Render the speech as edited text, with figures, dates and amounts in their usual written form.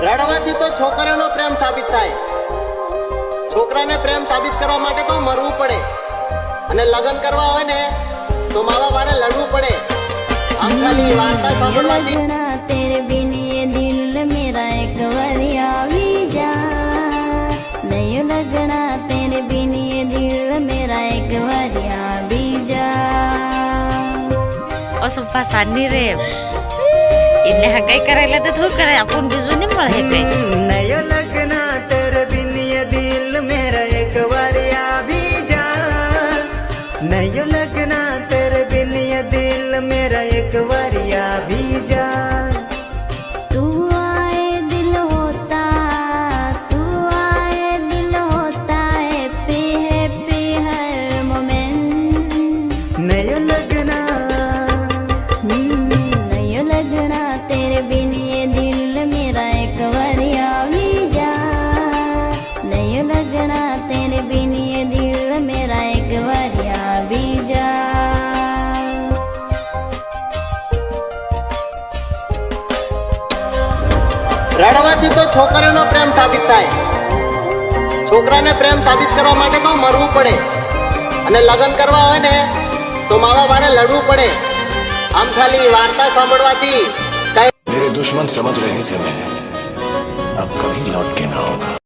રડવાથી તો છોકરાનો પ્રેમ સાબિત થાય. છોકરાને પ્રેમ સાબિત કરવા માટે તો મરવું પડે, અને લગ્ન કરવા હોય ને તો મા બાપ હારે લડવું પડે. આમ ખાલી વાર્તા સાંભળવાથી तेरे बिन ये दिल मेरा एक बारी आवी जा, नहीं लगना तेरे बिन ये दिल मेरा एक बारी आवी जा. ઓ સુફા સાની રે એટલે હગાઈ કરાયેલા તો શું કરે, આપણને બીજું નહીં મળે કઈ. नयो लगना तेरे बिन ये दिल मेरा एक बार आ भी जा, नयो लगना तेरे बिन ये दिल मेरा एक बार आ भी जा. तू आए दिल होता, तू आए दिल होता हैप्पी हर मोमेंट. नयो लगना नहीं लगना तेरे बिन ये दिल मेरा एक बारी आवी जा, नहीं लगना तेरे बिन ये दिल मेरा एक बारी आवी जा. રડવાથી તો છોકરાનો પ્રેમ સાબિત થાય. છોકરાને પ્રેમ સાબિત કરવા માટે તો મરવું પડે, અને લગ્ન કરવા હોય ને તો મા બાપ હારે લડવું પડે. આમ ખાલી વાર્તા સાંભળવાથી मेरे दुश्मन समझ रहे थे मैं अब कभी लौट के ना होगा.